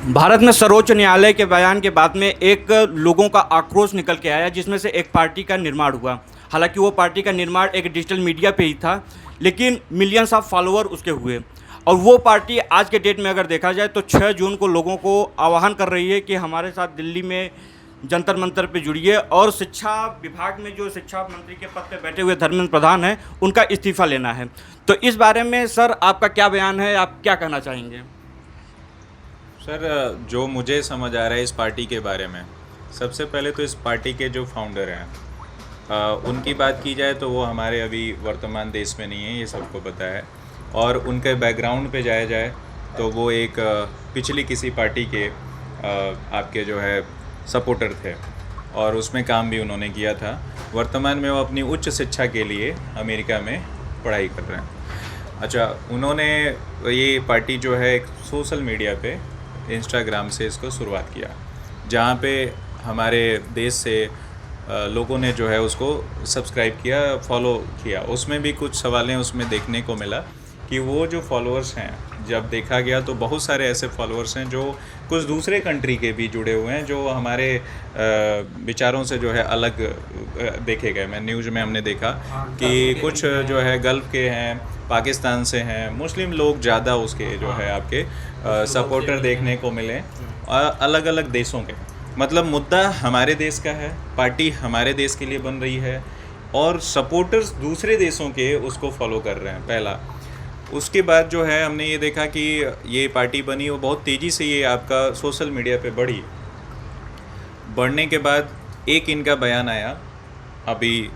भारत में सर्वोच्च न्यायालय के बयान के बाद में एक लोगों का आक्रोश निकल के आया, जिसमें से एक पार्टी का निर्माण हुआ। हालांकि वो पार्टी का निर्माण एक डिजिटल मीडिया पे ही था, लेकिन मिलियंस ऑफ फॉलोअर उसके हुए। और वो पार्टी आज के डेट में अगर देखा जाए तो 6 जून को लोगों को आह्वान कर रही है कि हमारे साथ दिल्ली में जंतर मंतर पे जुड़िए, और शिक्षा विभाग में जो शिक्षा मंत्री के पद पे बैठे हुए धर्मेंद्र प्रधान हैं, उनका इस्तीफा लेना है। तो इस बारे में सर आपका क्या बयान है, आप क्या कहना चाहेंगे? सर, जो मुझे समझ आ रहा है इस पार्टी के बारे में, सबसे पहले तो इस पार्टी के जो फाउंडर हैं, उनकी बात की जाए तो वो हमारे अभी वर्तमान देश में नहीं है, ये सबको पता है। और उनके बैकग्राउंड पे जाया जाए तो वो एक पिछली किसी पार्टी के आपके जो है सपोर्टर थे, और उसमें काम भी उन्होंने किया था। वर्तमान में वो अपनी उच्च शिक्षा के लिए अमेरिका में पढ़ाई कर रहे हैं। अच्छा, उन्होंने ये पार्टी जो है एक सोशल मीडिया पे इंस्टाग्राम से इसको शुरुआत किया, जहाँ पे हमारे देश से लोगों ने जो है उसको सब्सक्राइब किया, फॉलो किया। उसमें भी कुछ सवालें उसमें देखने को मिला कि वो जो फॉलोअर्स हैं, जब देखा गया तो बहुत सारे ऐसे फॉलोअर्स हैं जो कुछ दूसरे कंट्री के भी जुड़े हुए हैं, जो हमारे विचारों से जो है अलग देखे गए। मैं न्यूज़ में हमने देखा कि कुछ जो है गल्फ़ के हैं, पाकिस्तान से हैं, मुस्लिम लोग ज़्यादा उसके जो है आपके सपोर्टर देखने को मिले, अलग अलग देशों के। मतलब मुद्दा हमारे देश का है, पार्टी हमारे देश के लिए बन रही है, और सपोर्टर्स दूसरे देशों के उसको फॉलो कर रहे हैं, पहला। उसके बाद जो है हमने ये देखा कि ये पार्टी बनी, वो बहुत तेज़ी से ये आपका सोशल मीडिया पे बढ़ने के बाद एक इनका बयान आया अभी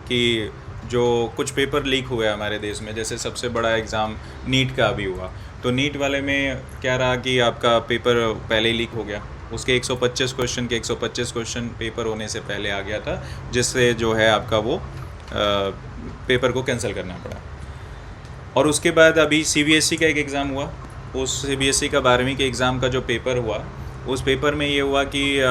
कि जो कुछ पेपर लीक हुए हमारे देश में, जैसे सबसे बड़ा एग्ज़ाम नीट का अभी हुआ, तो नीट वाले में क्या रहा कि आपका पेपर पहले ही लीक हो गया। उसके 125 क्वेश्चन के 125 क्वेश्चन पेपर होने से पहले आ गया था, जिससे जो है आपका वो पेपर को कैंसिल करना पड़ा। और उसके बाद अभी सीबीएसई का एक एग्ज़ाम हुआ। उस सीबीएसई का 12वीं के एग्ज़ाम का जो पेपर हुआ, उस पेपर में ये हुआ कि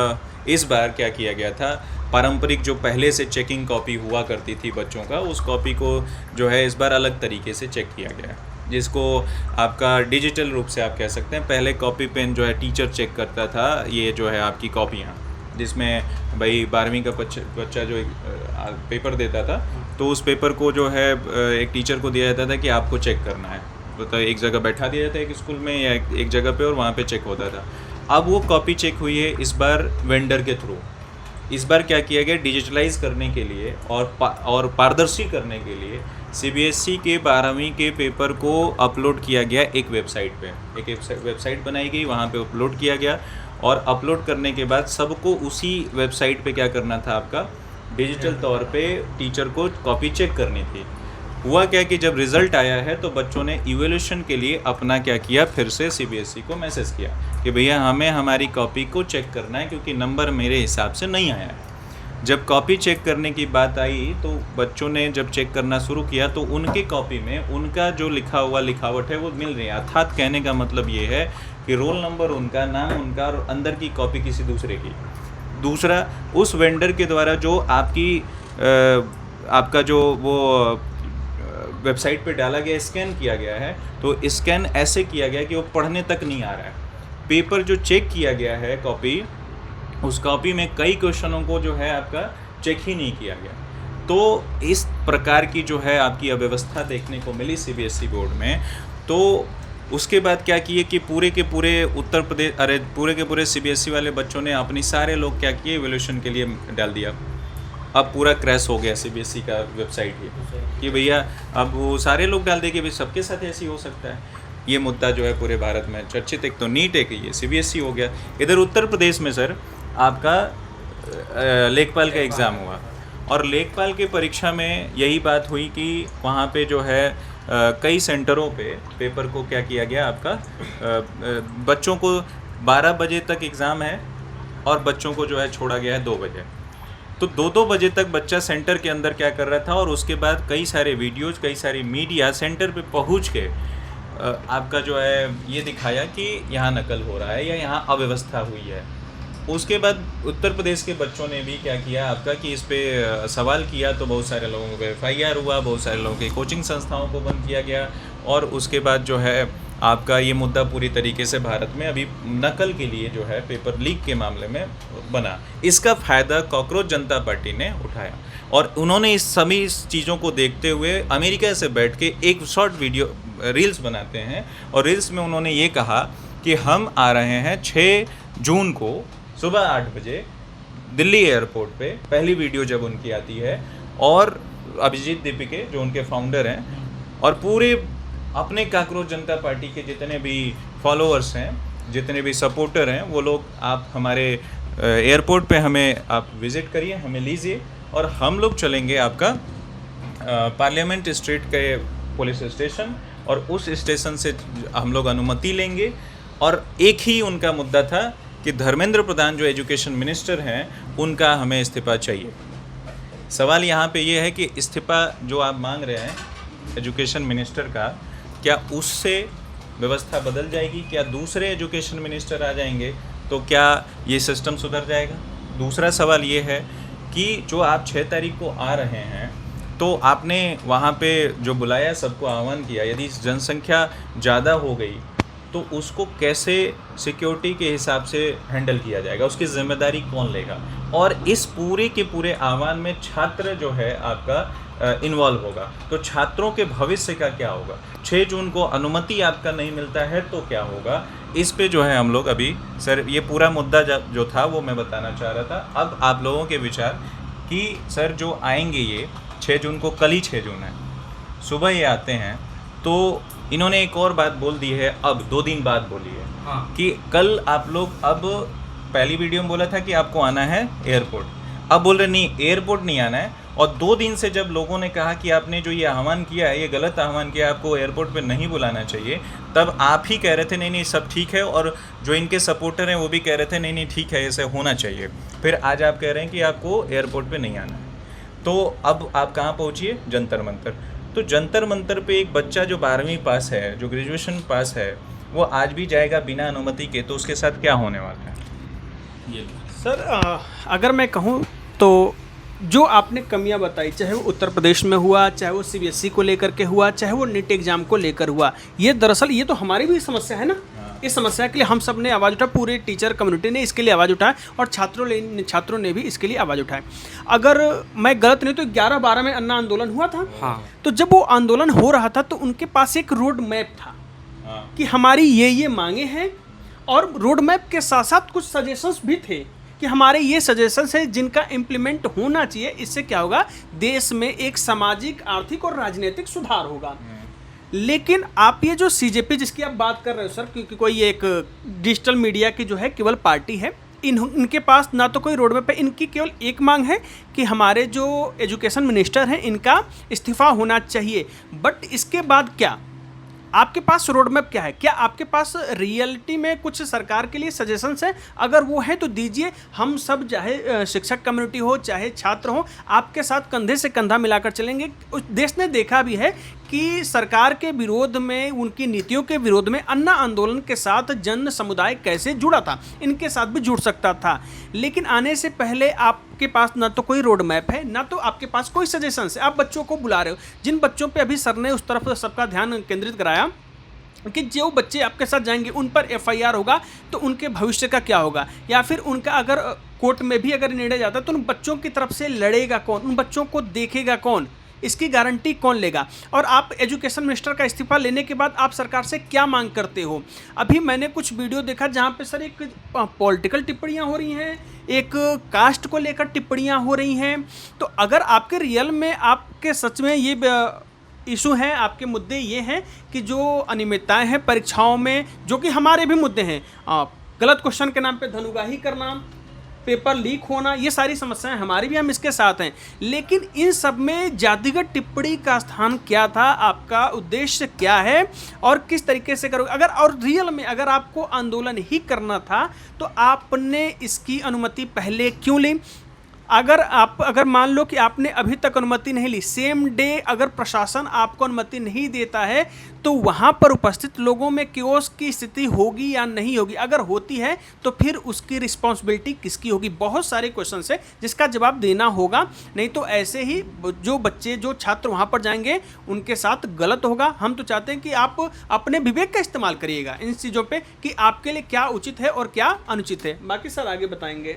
इस बार क्या किया गया था, पारंपरिक जो पहले से चेकिंग कॉपी हुआ करती थी बच्चों का, उस कॉपी को जो है इस बार अलग तरीके से चेक किया गया, जिसको आपका डिजिटल रूप से आप कह सकते हैं। पहले कॉपी पेन जो है टीचर चेक करता था, ये जो है आपकी कॉपियाँ, जिसमें भाई 12वीं का बच्चा जो पेपर देता था, तो उस पेपर को जो है एक टीचर को दिया जाता था कि आपको चेक करना है, तो एक जगह बैठा दिया जाता है एक स्कूल में या एक जगह पे, और वहाँ पे चेक होता था। अब वो कॉपी चेक हुई है इस बार वेंडर के थ्रू। इस बार क्या किया गया, डिजिटलाइज करने के लिए और पारदर्शी करने के लिए सीबीएसई के 12वीं के पेपर को अपलोड किया गया एक वेबसाइट पे। एक वेबसाइट बनाई गई, वहाँ पे अपलोड किया गया, और अपलोड करने के बाद सबको उसी वेबसाइट पे क्या करना था, आपका डिजिटल तौर पे टीचर को कॉपी चेक करनी थी। हुआ क्या कि जब रिज़ल्ट आया है तो बच्चों ने इवैल्यूएशन के लिए अपना क्या किया, फिर से सीबीएसई को मैसेज किया कि भैया हमें हमारी कॉपी को चेक करना है, क्योंकि नंबर मेरे हिसाब से नहीं आया है। जब कॉपी चेक करने की बात आई तो बच्चों ने जब चेक करना शुरू किया तो उनके कॉपी में उनका जो लिखा हुआ लिखावट है वो मिल रही है। अर्थात कहने का मतलब ये है कि रोल नंबर उनका, नाम उनका, और अंदर की कॉपी किसी दूसरे की। दूसरा, उस वेंडर के द्वारा जो आपका जो वो वेबसाइट पे डाला गया, स्कैन किया गया है, तो स्कैन ऐसे किया गया कि वो पढ़ने तक नहीं आ रहा है। पेपर जो चेक किया गया है कॉपी, उस कॉपी में कई क्वेश्चनों को जो है आपका चेक ही नहीं किया गया। तो इस प्रकार की जो है आपकी अव्यवस्था देखने को मिली सीबीएसई बोर्ड में। तो उसके बाद क्या किए कि पूरे के पूरे सीबीएसई वाले बच्चों ने अपनी सारे लोग क्या किए, इवैल्यूएशन के लिए डाल दिया। अब पूरा क्रैश हो गया सीबीएसई का वेबसाइट ही कि भैया अब वो सारे लोग डाल दे कि भाई सबके साथ ऐसे ही हो सकता है। ये मुद्दा जो है पूरे भारत में चर्चित, एक तो नीट, एक ये सीबीएसई हो गया। इधर उत्तर प्रदेश में सर आपका लेखपाल का एग्ज़ाम हुआ, और लेखपाल के परीक्षा में यही बात हुई कि वहाँ पे जो है कई सेंटरों पे पेपर को क्या किया गया, आपका बच्चों को 12 बजे तक एग्ज़ाम है, और बच्चों को जो है छोड़ा गया है 2 बजे। तो 2-2 बजे तक बच्चा सेंटर के अंदर क्या कर रहा था, और उसके बाद कई सारे वीडियोज़, कई सारी मीडिया सेंटर पे पहुँच के आपका जो है ये दिखाया कि यहाँ नकल हो रहा है या यहाँ अव्यवस्था हुई है। उसके बाद उत्तर प्रदेश के बच्चों ने भी क्या किया आपका कि इस पे सवाल किया, तो बहुत सारे लोगों को FIR हुआ, बहुत सारे लोगों के कोचिंग संस्थाओं को बंद किया गया, और उसके बाद जो है आपका ये मुद्दा पूरी तरीके से भारत में अभी नकल के लिए जो है पेपर लीक के मामले में बना। इसका फ़ायदा कॉकरोच जनता पार्टी ने उठाया और उन्होंने इस सभी चीज़ों को देखते हुए अमेरिका से बैठ के एक शॉर्ट वीडियो रील्स बनाते हैं और रील्स में उन्होंने ये कहा कि हम आ रहे हैं 6 जून को सुबह 8 बजे दिल्ली एयरपोर्ट पे। पहली वीडियो जब उनकी आती है और अभिजीत दीपिके जो उनके फाउंडर हैं और पूरे अपने कॉकरोच जनता पार्टी के जितने भी फॉलोअर्स हैं, जितने भी सपोर्टर हैं, वो लोग आप हमारे एयरपोर्ट पे हमें आप विज़िट करिए, हमें लीजिए और हम लोग चलेंगे आपका पार्लियामेंट स्ट्रीट के पुलिस स्टेशन और उस स्टेशन से हम लोग अनुमति लेंगे। और एक ही उनका मुद्दा था कि धर्मेंद्र प्रधान जो एजुकेशन मिनिस्टर हैं उनका हमें इस्तीफ़ा चाहिए। सवाल यहाँ पे ये है कि इस्तीफ़ा जो आप मांग रहे हैं एजुकेशन मिनिस्टर का, क्या उससे व्यवस्था बदल जाएगी? क्या दूसरे एजुकेशन मिनिस्टर आ जाएंगे तो क्या ये सिस्टम सुधर जाएगा? दूसरा सवाल ये है कि जो आप 6 तारीख को आ रहे हैं तो आपने वहाँ पे जो बुलाया, सबको आह्वान किया, यदि जनसंख्या ज़्यादा हो गई तो उसको कैसे सिक्योरिटी के हिसाब से हैंडल किया जाएगा, उसकी जिम्मेदारी कौन लेगा? और इस पूरे के पूरे आह्वान में छात्र जो है आपका इन्वॉल्व होगा, तो छात्रों के भविष्य का क्या होगा? 6 जून को अनुमति आपका नहीं मिलता है तो क्या होगा? इस पे जो है हम लोग अभी सर ये पूरा मुद्दा जो था वो मैं बताना चाह रहा था। अब आप लोगों के विचार कि सर जो आएंगे ये 6 जून को, कल ही 6 जून है, सुबह ये आते हैं, तो इन्होंने एक और बात बोल दी है, अब 2 दिन बाद बोली है कि कल आप लोग, अब पहली वीडियो में बोला था कि आपको आना है एयरपोर्ट, अब बोल रहे नहीं एयरपोर्ट नहीं आना है। और 2 दिन से जब लोगों ने कहा कि आपने जो ये आह्वान किया है ये गलत आह्वान किया, आपको एयरपोर्ट पे नहीं बुलाना चाहिए, तब आप ही कह रहे थे नहीं नहीं सब ठीक है, और जो इनके सपोर्टर हैं वो भी कह रहे थे नहीं नहीं ठीक है ऐसे होना चाहिए। फिर आज आप कह रहे हैं कि आपको एयरपोर्ट पे नहीं आना है। तो अब आप कहाँ पहुँचिए? जंतर मंतर। तो जंतर मंतर पे एक बच्चा जो 12वीं पास है, जो ग्रेजुएशन पास है, वो आज भी जाएगा बिना अनुमति के, तो उसके साथ क्या होने वाला है? ये सर अगर मैं कहूँ तो जो आपने कमियां बताई, चाहे वो उत्तर प्रदेश में हुआ, चाहे वो सीबीएसई को लेकर के हुआ, चाहे वो नीट एग्जाम को लेकर हुआ, ये दरअसल ये तो हमारी भी समस्या है ना। इस समस्या के लिए हम सब ने आवाज़ उठाई, पूरे टीचर कम्युनिटी ने इसके लिए आवाज़ उठाई और छात्रों ने भी इसके लिए आवाज़ उठाई। अगर मैं गलत नहीं तो 11-12 में अन्ना आंदोलन हुआ था। हाँ। तो जब वो आंदोलन हो रहा था तो उनके पास एक रोड मैप था। हाँ। कि हमारी ये मांगे हैं, और रोड मैप के साथ साथ कुछ सजेशंस भी थे कि हमारे ये सजेशंस है जिनका इम्प्लीमेंट होना चाहिए। इससे क्या होगा? देश में एक सामाजिक, आर्थिक और राजनीतिक सुधार होगा। लेकिन आप ये जो सीजेपी जिसकी आप बात कर रहे हो सर, क्योंकि कोई एक डिजिटल मीडिया की जो है केवल पार्टी है, इनके पास ना तो कोई रोड मैप है। इनकी केवल एक मांग है कि हमारे जो एजुकेशन मिनिस्टर हैं इनका इस्तीफा होना चाहिए। बट इसके बाद क्या आपके पास रोड मैप क्या है? क्या आपके पास रियलिटी में कुछ सरकार के लिए सजेशंस हैं? अगर वो हैं तो दीजिए। हम सब, चाहे शिक्षक कम्युनिटी हो चाहे छात्र हो, आपके साथ कंधे से कंधा मिलाकर चलेंगे। उस देश ने देखा भी है कि सरकार के विरोध में, उनकी नीतियों के विरोध में अन्ना आंदोलन के साथ जन समुदाय कैसे जुड़ा था, इनके साथ भी जुड़ सकता था। लेकिन आने से पहले आपके पास ना तो कोई रोड मैप है, ना तो आपके पास कोई सजेशंस है। आप बच्चों को बुला रहे हो, जिन बच्चों पे अभी सर ने उस तरफ सबका ध्यान केंद्रित कराया कि जो बच्चे आपके साथ जाएंगे उन पर एफआईआर होगा तो उनके भविष्य का क्या होगा, या फिर उनका अगर कोर्ट में भी अगर निर्णय जाता है तो उन बच्चों की तरफ से लड़ेगा कौन, उन बच्चों को देखेगा कौन, इसकी गारंटी कौन लेगा? और आप एजुकेशन मिनिस्टर का इस्तीफा लेने के बाद आप सरकार से क्या मांग करते हो? अभी मैंने कुछ वीडियो देखा जहाँ पे सर एक पॉलिटिकल टिप्पणियाँ हो रही हैं, एक कास्ट को लेकर टिप्पणियाँ हो रही हैं। तो अगर आपके रियल में, आपके सच में ये इशू हैं, आपके मुद्दे ये हैं कि जो अनियमितताएँ हैं परीक्षाओं में, जो कि हमारे भी मुद्दे हैं, गलत क्वेश्चन के नाम पे धनुगाही करना, पेपर लीक होना, ये सारी समस्याएं हमारी भी, हम इसके साथ हैं। लेकिन इन सब में जातिगत टिप्पणी का स्थान क्या था? आपका उद्देश्य क्या है और किस तरीके से करोगे? अगर और रियल में अगर आपको आंदोलन ही करना था तो आपने इसकी अनुमति पहले क्यों ली? अगर मान लो कि आपने अभी तक अनुमति नहीं ली, सेम डे अगर प्रशासन आपको अनुमति नहीं देता है, तो वहां पर उपस्थित लोगों में कियोस की स्थिति होगी या नहीं होगी? अगर होती है तो फिर उसकी रिस्पॉन्सिबिलिटी किसकी होगी? बहुत सारे क्वेश्चन है जिसका जवाब देना होगा, नहीं तो ऐसे ही जो बच्चे जो छात्र वहां पर जाएंगे उनके साथ गलत होगा। हम तो चाहते हैं कि आप अपने विवेक का इस्तेमाल करिएगा इन चीज़ों पे कि आपके लिए क्या उचित है और क्या अनुचित है। बाकी सर आगे बताएंगे।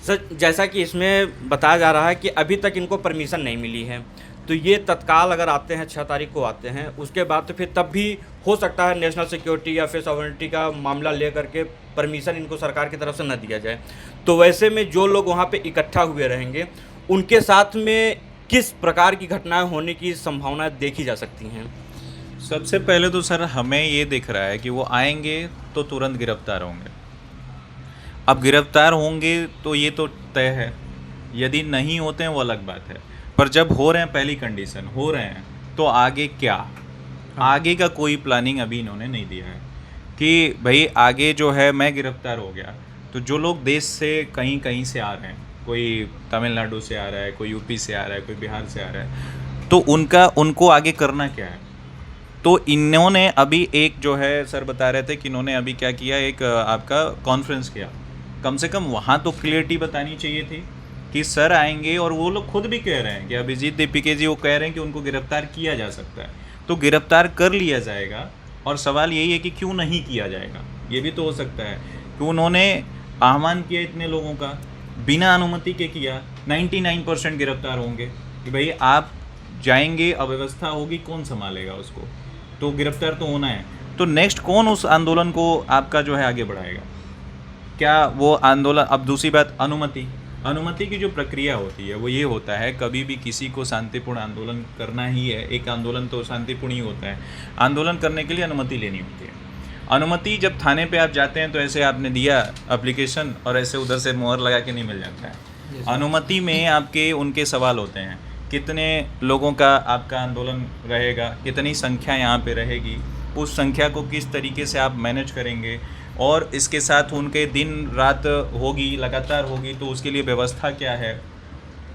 सर, जैसा कि इसमें बताया जा रहा है कि अभी तक इनको परमिशन नहीं मिली है, तो ये तत्काल अगर आते हैं 6 तारीख को आते हैं, उसके बाद तो फिर तब भी हो सकता है नेशनल सिक्योरिटी या फिर सॉवरेनिटी का मामला ले करके परमिशन इनको सरकार की तरफ से न दिया जाए। तो वैसे में जो लोग वहाँ पे इकट्ठा हुए रहेंगे उनके साथ में किस प्रकार की घटनाएं होने की संभावना देखी जा सकती हैं? सबसे पहले तो सर हमें ये दिख रहा है कि वो आएंगे तो तुरंत गिरफ्तार होंगे। अब गिरफ्तार होंगे तो ये तो तय है, यदि नहीं होते हैं वो अलग बात है, पर जब हो रहे हैं, पहली कंडीशन हो रहे हैं, तो आगे क्या? आगे का कोई प्लानिंग अभी इन्होंने नहीं दिया है कि भाई आगे जो है मैं गिरफ्तार हो गया तो जो लोग देश से कहीं कहीं से आ रहे हैं, कोई तमिलनाडु से आ रहा है, कोई यूपी से आ रहा है, कोई बिहार से आ रहा है, तो उनको आगे करना क्या है? तो इन्होंने अभी एक जो है सर बता रहे थे कि इन्होंने अभी क्या किया, एक आपका कॉन्फ्रेंस किया। कम से कम वहाँ तो क्लियरिटी बतानी चाहिए थी कि सर आएंगे, और वो लोग खुद भी कह रहे हैं कि अभिजीत दीपिके जी वो कह रहे हैं कि उनको गिरफ्तार किया जा सकता है, तो गिरफ्तार कर लिया जाएगा। और सवाल यही है कि क्यों नहीं किया जाएगा? ये भी तो हो सकता है कि उन्होंने आह्वान किया इतने लोगों का, बिना अनुमति के किया, 99% गिरफ्तार होंगे कि भाई आप जाएंगे, अव्यवस्था होगी, कौन संभालेगा उसको? तो गिरफ्तार तो होना है। तो नेक्स्ट कौन उस आंदोलन को आपका जो है आगे बढ़ाएगा? क्या वो आंदोलन? अब दूसरी बात, अनुमति की जो प्रक्रिया होती है वो ये होता है, कभी भी किसी को शांतिपूर्ण आंदोलन करना ही है, एक आंदोलन तो शांतिपूर्ण ही होता है, आंदोलन करने के लिए अनुमति लेनी होती है। अनुमति जब थाने पे आप जाते हैं तो ऐसे आपने दिया एप्लीकेशन और ऐसे उधर से मोहर लगा के नहीं मिल जाता है। अनुमति में आपके उनके सवाल होते हैं, कितने लोगों का आपका आंदोलन रहेगा, कितनी संख्या यहाँ पे रहेगी, उस संख्या को किस तरीके से आप मैनेज करेंगे, और इसके साथ उनके दिन रात होगी, लगातार होगी, तो उसके लिए व्यवस्था क्या है,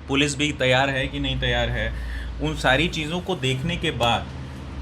पुलिस भी तैयार है कि नहीं तैयार है, उन सारी चीज़ों को देखने के बाद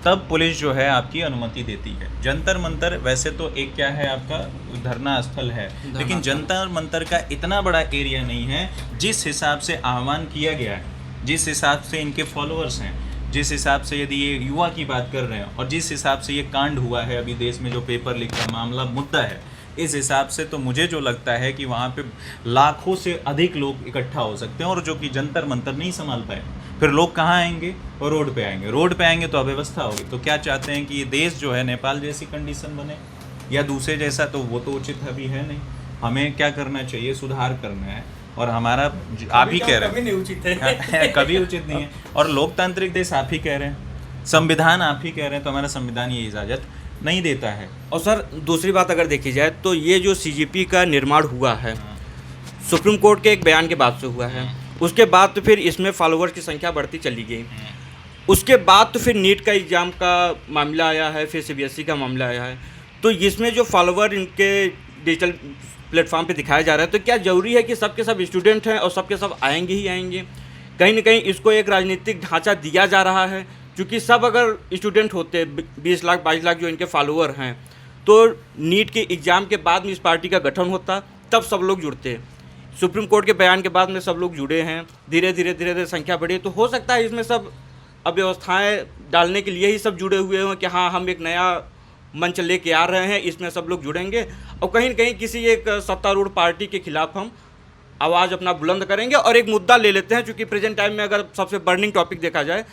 तब पुलिस जो है आपकी अनुमति देती है। जंतर मंतर वैसे तो एक क्या है आपका धरना स्थल है, लेकिन जंतर मंतर का इतना बड़ा एरिया नहीं है। जिस हिसाब से आह्वान किया गया है, जिस हिसाब से इनके फॉलोअर्स हैं, जिस हिसाब से यदि ये युवा की बात कर रहे हैं, और जिस हिसाब से ये कांड हुआ है अभी देश में, जो पेपर लीक का मामला मुद्दा है, इस हिसाब से तो मुझे जो लगता है कि वहाँ पे लाखों से अधिक लोग इकट्ठा हो सकते हैं, और जो कि जंतर मंतर नहीं संभाल पाए, फिर लोग कहाँ आएंगे? और रोड पे आएंगे। रोड पे आएंगे तो अव्यवस्था होगी। तो क्या चाहते हैं कि ये देश जो है नेपाल जैसी कंडीशन बने या दूसरे जैसा? तो वो तो उचित अभी है नहीं। हमें क्या करना चाहिए? सुधार करना है। और हमारा आप ही कह रहे हैं कभी नहीं उचित है कभी उचित नहीं है। और लोकतांत्रिक देश आप ही कह रहे हैं, संविधान आप ही कह रहे हैं, तो हमारा संविधान ये इजाज़त नहीं देता है। और सर दूसरी बात अगर देखी जाए तो ये जो सीजीपी का निर्माण हुआ है सुप्रीम कोर्ट के एक बयान के बाद से हुआ है, उसके बाद तो फिर इसमें फॉलोअर्स की संख्या बढ़ती चली गई। उसके बाद तो फिर नीट का एग्ज़ाम का मामला आया है, फिर सीबीएसई का मामला आया है। तो इसमें जो फॉलोअर इनके डिजिटल प्लेटफॉर्म पे दिखाया जा रहा है, तो क्या ज़रूरी है कि सब के सब स्टूडेंट हैं और सब के सब आएंगे ही आएंगे? कहीं ना कहीं इसको एक राजनीतिक ढांचा दिया जा रहा है, क्योंकि सब अगर स्टूडेंट होते 20 लाख 22 लाख जो इनके फॉलोअर हैं, तो नीट के एग्ज़ाम के बाद में इस पार्टी का गठन होता, तब सब लोग जुड़ते। सुप्रीम कोर्ट के बयान के बाद में सब लोग जुड़े हैं, धीरे धीरे संख्या बढ़ी। तो हो सकता है इसमें सब अव्यवस्थाएँ डालने के लिए ही सब जुड़े हुए हों कि हाँ हम एक नया मंच लेके आ रहे हैं, इसमें सब लोग जुड़ेंगे और कहीं न कहीं किसी एक सत्तारूढ़ पार्टी के खिलाफ हम आवाज़ अपना बुलंद करेंगे। और एक मुद्दा ले लेते हैं, क्योंकि प्रेजेंट टाइम में अगर सबसे बर्निंग टॉपिक देखा जाए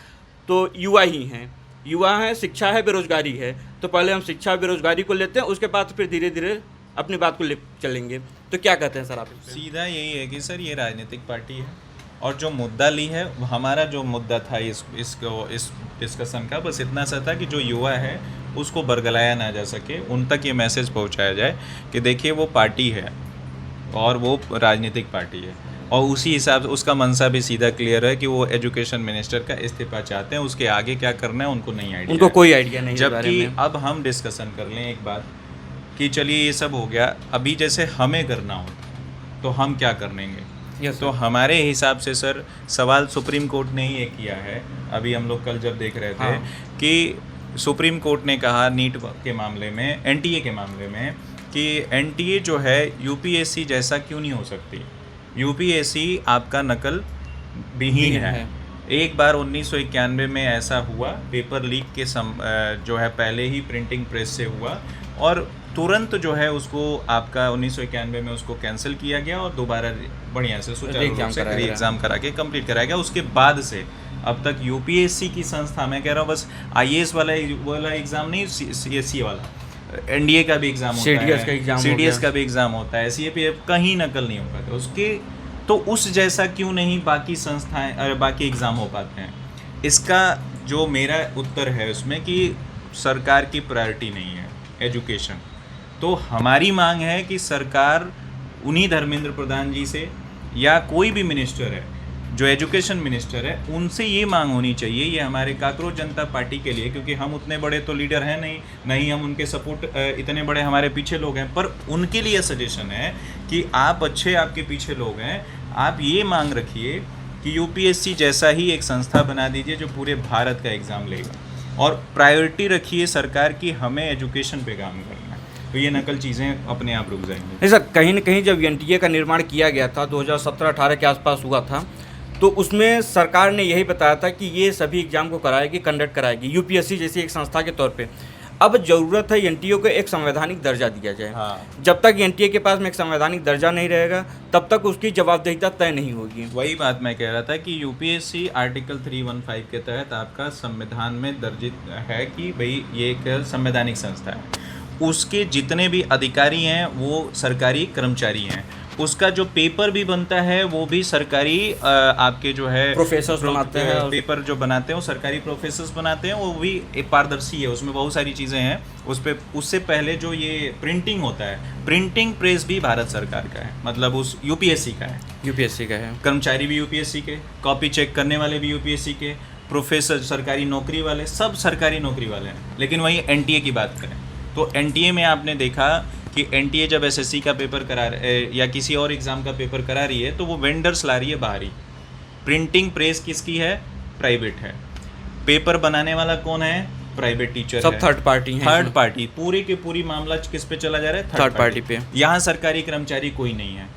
तो युवा ही हैं, युवा हैं, शिक्षा है, बेरोज़गारी है। तो पहले हम शिक्षा और बेरोज़गारी को लेते हैं, उसके बाद फिर धीरे धीरे अपनी बात को ले चलेंगे। तो क्या कहते हैं सर आप? सीधा यही है कि सर ये राजनीतिक पार्टी है, और जो मुद्दा ली है, हमारा जो मुद्दा था इस डिस्कशन का, बस इतना सा था कि जो युवा है उसको बरगलाया ना जा सके, उन तक ये मैसेज पहुंचाया जाए कि देखिए वो पार्टी है और वो राजनीतिक पार्टी है, और उसी हिसाब से उसका मंशा भी सीधा क्लियर है कि वो एजुकेशन मिनिस्टर का इस्तीफा चाहते हैं। उसके आगे क्या करना है उनको नहीं आइडिया, उनको कोई आइडिया नहीं है। जबकि अब हम डिस्कशन कर लें एक बात कि चलिए ये सब हो गया, अभी जैसे हमें करना हो तो हम क्या करेंगे? Yes, तो sir. हमारे हिसाब से सर सवाल सुप्रीम कोर्ट ने ही ये किया है। अभी हम लोग कल जब देख रहे थे हाँ. कि सुप्रीम कोर्ट ने कहा नीट के मामले में, एनटीए के मामले में, कि एनटीए जो है यूपीएससी जैसा क्यों नहीं हो सकती। यूपीएससी आपका नकल विहीन है। एक बार 1991 में ऐसा हुआ, पेपर लीक के जो है पहले ही प्रिंटिंग प्रेस से हुआ और तुरंत जो है उसको आपका 1991 में उसको कैंसिल किया गया और दोबारा बढ़िया से सुचारू रूप से एग्ज़ाम करा के कंप्लीट कराया गया। उसके बाद से अब तक यूपीएससी की संस्था, मैं कह रहा हूँ बस आईएएस वाला एग्ज़ाम नहीं, सीएससी वाला, एनडीए का भी एग्ज़ाम होता है, सीडीएस का भी एग्ज़ाम होता है, सीएपीएफ कहीं नकल नहीं हो पाता उसके। तो उस जैसा क्यों नहीं बाकी संस्थाएं बाकी एग्ज़ाम हो पाते हैं। इसका जो मेरा उत्तर है उसमें कि सरकार की प्रायोरिटी नहीं है एजुकेशन। तो हमारी मांग है कि सरकार उन्हीं धर्मेंद्र प्रधान जी से या कोई भी मिनिस्टर है जो एजुकेशन मिनिस्टर है उनसे ये मांग होनी चाहिए, ये हमारे काकरोच जनता पार्टी के लिए, क्योंकि हम उतने बड़े तो लीडर हैं नहीं हम उनके सपोर्ट, इतने बड़े हमारे पीछे लोग हैं, पर उनके लिए सजेशन है कि आप अच्छे, आपके पीछे लोग हैं, आप ये मांग रखिए कि यूपीएससी जैसा ही एक संस्था बना दीजिए जो पूरे भारत का एग्ज़ाम लेगा और प्रायोरिटी रखिए सरकार की हमें एजुकेशन पे काम करना है। तो ये नकल चीज़ें अपने आप रुक जाएंगी। नहीं सर, कहीं न कहीं जब एनटीए का निर्माण किया गया था 2017-18 के आसपास हुआ था, तो उसमें सरकार ने यही बताया था कि ये सभी एग्ज़ाम को कराएगी, कंडक्ट कराएगी यूपीएससी जैसी एक संस्था के तौर पे। अब ज़रूरत है एनटीए को एक संवैधानिक दर्जा दिया जाए। हाँ। जब तक एनटीए के पास में एक संवैधानिक दर्जा नहीं रहेगा तब तक उसकी जवाबदेहिता तय नहीं होगी। वही बात मैं कह रहा था कि यूपीएससी आर्टिकल 315 के तहत आपका संविधान में दर्जित है कि भाई ये एक संवैधानिक संस्था है, उसके जितने भी अधिकारी हैं वो सरकारी कर्मचारी हैं, उसका जो पेपर भी बनता है वो भी सरकारी आपके जो है प्रोफेसर्स बनाते हैं, पेपर जो बनाते हैं वो सरकारी प्रोफेसर्स बनाते हैं, वो भी एक पारदर्शी है, उसमें बहुत सारी चीज़ें हैं उस पर। उससे पहले जो ये प्रिंटिंग होता है, प्रिंटिंग प्रेस भी भारत सरकार का है, मतलब उस यूपीएससी का है, यूपीएससी का है, कर्मचारी भी यूपीएससी के, कॉपी चेक करने वाले भी यूपीएससी के, प्रोफेसर सरकारी नौकरी वाले, सब सरकारी नौकरी वाले हैं। लेकिन वही एनटीए की बात करें तो एनटीए में आपने देखा कि एनटीए जब एसएससी का पेपर करा या किसी और एग्ज़ाम का पेपर करा रही है तो वो वेंडर्स ला रही है बाहरी। प्रिंटिंग प्रेस किसकी है? प्राइवेट है। पेपर बनाने वाला कौन है? प्राइवेट टीचर सब है, थर्ड पार्टी है, थर्ड पार्टी। पूरी के पूरी मामला किस पे चला जा रहा है? थर्ड पार्टी पे। यहाँ सरकारी कर्मचारी कोई नहीं है।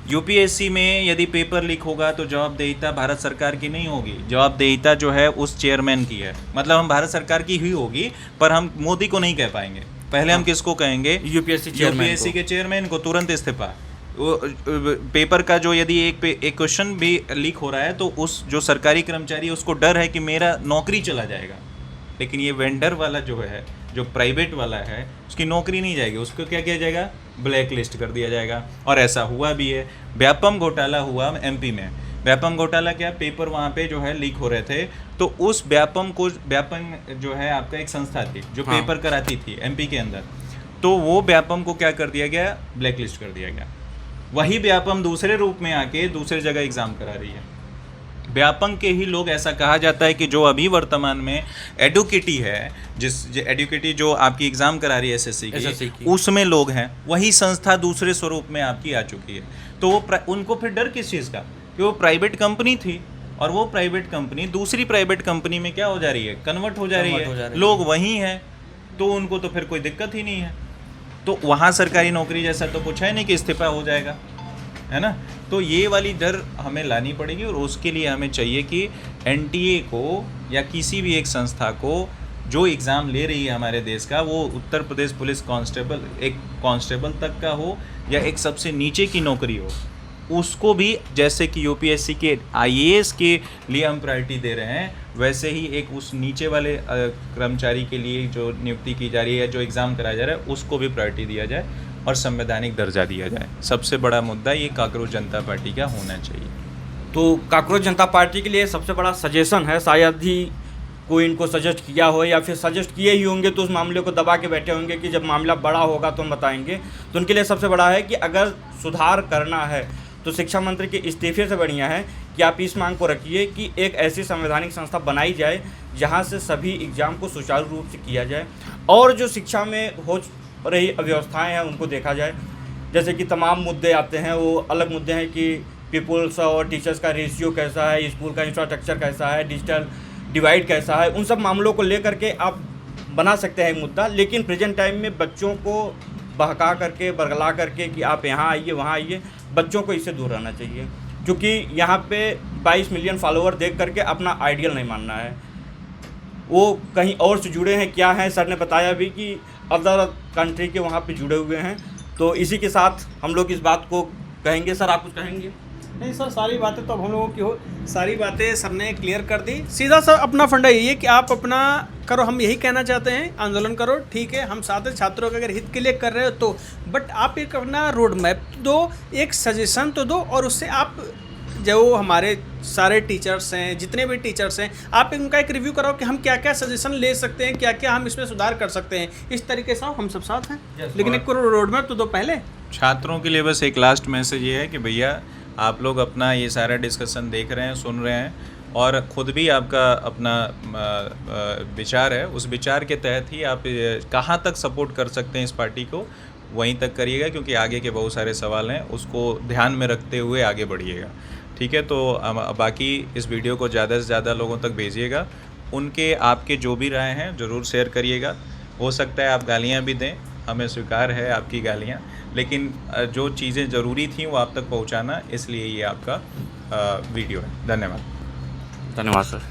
यूपीएससी में यदि पेपर लीक होगा तो जवाबदेहिता भारत सरकार की नहीं होगी, जवाबदेहिता जो है उस चेयरमैन की है। मतलब हम भारत सरकार की ही होगी पर हम मोदी को नहीं कह पाएंगे। पहले हम किसको कहेंगे? यूपीएससी के चेयरमैन को तुरंत इस्तीफा। पेपर का जो यदि एक क्वेश्चन भी लीक हो रहा है तो उस जो सरकारी कर्मचारी है उसको डर है कि मेरा नौकरी चला जाएगा। लेकिन ये वेंडर वाला जो है, जो प्राइवेट वाला है, उसकी नौकरी नहीं जाएगी, उसको क्या किया जाएगा? ब्लैक लिस्ट कर दिया जाएगा। और ऐसा हुआ भी है। व्यापम घोटाला हुआ एमपी में। व्यापम घोटाला क्या? पेपर वहाँ पे जो है लीक हो रहे थे तो उस व्यापम जो है आपका एक संस्था थी जो पेपर कराती थी एमपी के अंदर, तो वो व्यापम को क्या कर दिया गया? ब्लैक लिस्ट कर दिया गया। वही व्यापम दूसरे रूप में आके दूसरे जगह एग्ज़ाम करा रही है। व्यापम के ही लोग, ऐसा कहा जाता है कि जो अभी वर्तमान में एडुकेटी है, एडुकेटी जो आपकी एग्ज़ाम करा रही है एसएससी की, उसमें लोग हैं। वही संस्था दूसरे स्वरूप में आपकी आ चुकी है। तो वो उनको फिर डर किस चीज़ का? कि वो प्राइवेट कंपनी थी और वो प्राइवेट कंपनी दूसरी प्राइवेट कंपनी में क्या हो जा रही है? कन्वर्ट हो जा रही है। लोग वहीं हैं तो उनको तो फिर कोई दिक्कत ही नहीं है। तो वहाँ सरकारी नौकरी जैसा तो कुछ है नहीं कि इस्तीफा हो जाएगा, है ना। तो ये वाली डर हमें लानी पड़ेगी और उसके लिए हमें चाहिए कि एनटीए को या किसी भी एक संस्था को जो एग्ज़ाम ले रही है हमारे देश का, वो उत्तर प्रदेश पुलिस कांस्टेबल, एक कांस्टेबल तक का हो या एक सबसे नीचे की नौकरी हो, उसको भी जैसे कि यूपीएससी के आईएएस के लिए हम प्रायोरिटी दे रहे हैं, वैसे ही एक उस नीचे वाले कर्मचारी के लिए जो नियुक्ति की जा रही है, जो एग्ज़ाम कराया जा रहा है, उसको भी प्रायोरिटी दिया जाए और संवैधानिक दर्जा दिया जाए। सबसे बड़ा मुद्दा ये काकरोच जनता पार्टी का होना चाहिए। तो काकरोच जनता पार्टी के लिए सबसे बड़ा सजेशन है, शायद ही कोई इनको सजेस्ट किया हो या फिर सजेस्ट किए ही होंगे तो उस मामले को दबा के बैठे होंगे कि जब मामला बड़ा होगा तो हम बताएंगे। तो उनके लिए सबसे बड़ा है कि अगर सुधार करना है तो शिक्षा मंत्री के इस्तीफे से बढ़िया है कि आप इस मांग को रखिए कि एक ऐसी संवैधानिक संस्था बनाई जाए जहां से सभी एग्ज़ाम को सुचारू रूप से किया जाए और जो शिक्षा में हो रही अव्यवस्थाएं हैं उनको देखा जाए। जैसे कि तमाम मुद्दे आते हैं, वो अलग मुद्दे हैं कि पीपल्स और टीचर्स का रेशियो कैसा है, स्कूल का इंफ्रास्ट्रक्चर कैसा है, डिजिटल डिवाइड कैसा है, उन सब मामलों को लेकर के आप बना सकते हैं एक मुद्दा। लेकिन प्रेजेंट टाइम में बच्चों को बहका करके, बरगला करके कि आप यहाँ आइए, वहाँ आइए, बच्चों को इससे दूर रहना चाहिए। क्योंकि यहाँ पे 22 मिलियन फॉलोअर देख करके अपना आइडियल नहीं मानना है। वो कहीं और से जुड़े हैं, क्या हैं, सर ने बताया भी कि अदर कंट्री के वहाँ पे जुड़े हुए हैं। तो इसी के साथ हम लोग इस बात को कहेंगे। सर आप कुछ कहेंगे? नहीं सर, सारी बातें तो अब हम लोगों की हो, सारी बातें सर ने क्लियर कर दी। सीधा सर अपना फंडा यही है कि आप अपना करो, हम यही कहना चाहते हैं, आंदोलन करो, ठीक है, हम साथ छात्रों के अगर हित के लिए कर रहे हो तो, बट आप एक अपना रोड मैप दो, एक सजेशन तो दो, और उससे आप जो हमारे सारे टीचर्स हैं, जितने भी टीचर्स हैं, आप उनका एक रिव्यू कराओ कि हम क्या क्या सजेशन ले सकते हैं, क्या क्या हम इसमें सुधार कर सकते हैं। इस तरीके से हम सब साथ हैं। लेकिन एक रोड मैप तो दो पहले। छात्रों के लिए बस एक लास्ट मैसेज ये है कि भैया आप लोग अपना ये सारा डिस्कशन देख रहे हैं, सुन रहे हैं, और ख़ुद भी आपका अपना विचार है, उस विचार के तहत ही आप कहाँ तक सपोर्ट कर सकते हैं इस पार्टी को, वहीं तक करिएगा, क्योंकि आगे के बहुत सारे सवाल हैं, उसको ध्यान में रखते हुए आगे बढ़िएगा। ठीक है, तो बाकी इस वीडियो को ज़्यादा से ज़्यादा लोगों तक भेजिएगा। उनके आपके जो भी राय हैं ज़रूर शेयर करिएगा। हो सकता है आप गालियाँ भी दें, हमें स्वीकार है आपकी गालियाँ, लेकिन जो चीज़ें ज़रूरी थी वो आप तक पहुँचाना, इसलिए ये आपका वीडियो है। धन्यवाद। धन्यवाद सर।